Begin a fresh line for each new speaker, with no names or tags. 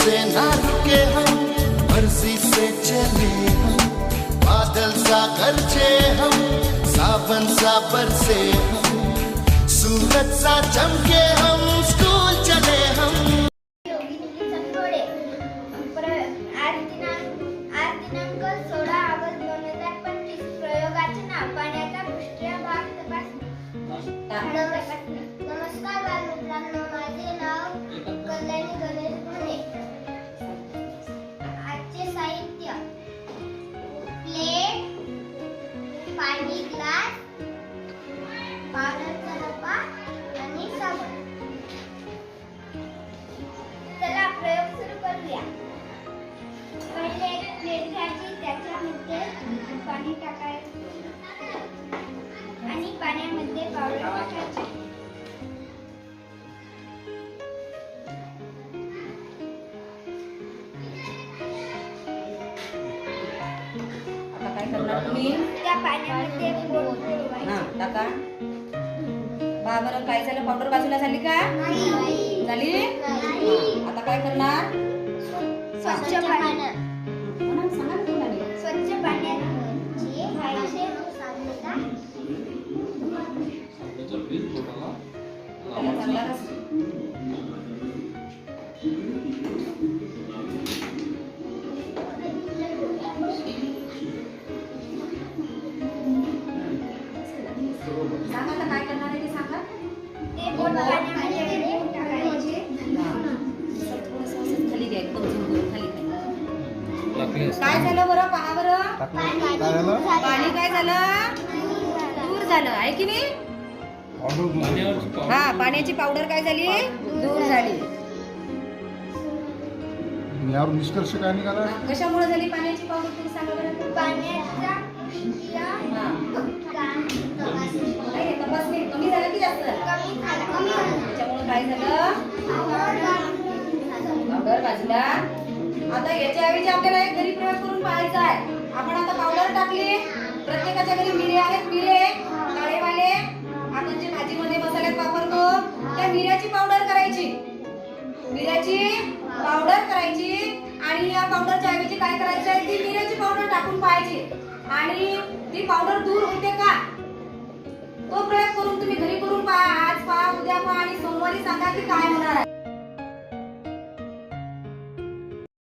से ना रुके हम, मर्जी से चले हम, बादल सा गरजे हम, सावन सा बरसे हम, सूरज सा चमके हम, स्कूल चले हम।
आज दिनांक 16 ऑगस्ट 2025 प्रयोगाचे नाव पाण्याचा पृष्ठभाग तपासणी। नमस्कार बालमित्रांनो, माझे नाव कल्याणी गणेश पुणे। आजचे साहित्य प्लेट, पाणी ग्लास, पावडरचा डब्बा आणि साबण। चला प्रयोग सुरू करूया। पहिले एक प्लेट घ्यायची, त्याच्यामध्ये पाणी टाकायचं आणि पाण्यामध्ये पावडर टाकायची।
आता काय करणार तुम्ही?
त्या पाण्यामध्ये बोट बुडवायची।
टाका। बरं काय झालं? पावडर बाजूला झाली का? झाली? आता काय करणार?
स्वच्छ पाण्यात
सांगा ना तुम्हाला.
स्वच्छ पाण्यात घ्यायचे साबणाला
त्याला चांगला रस. सांगा आता काय करणार आहे ते सांगा.
ते बोट पाण्यामध्ये टाकायचे।
थोडंसं असं खाली घ्या, एकदम झुकून खाली घ्या. काय झालं बरं? पहा बरं. पाणी काय झालं? दूर झालं आहे की नाही? हा, पाण्याची पावडर काय झाली? दूर झाली.
यावर निष्कर्ष काय निघाला?
कशामुळे झाली पाण्याची पावडर तुम्ही सांगा बरं.
पाण्याचा
नाही, तपासणी कमी झालं की जास्त झालं? त्याच्यामुळे काय झालं? पावडर बाजूला. आता याच्या ऐवजी आपल्याला एक घरी प्रयोग करून पाहायचा आहे. आपण आता पावडर टाकली, प्रत्येकाच्या घरी मिरे आहेत, मिरे काळेवाले आपण जे भाजीमध्ये मसाल्यात वापरतो, त्या मिऱ्याची पावडर करायची. मिऱ्याची पावडर करायची आणि या पावडरच्या ऐवजी काय करायचं आहे? ती मिऱ्याची पावडर टाकून पाहायची आणि ती पावडर दूर होते का? तो प्रयोग करून तुम्ही घरी करून पहा. आज पहा, उद्या पहा आणि सोमवारी सांगा की काय होणार आहे.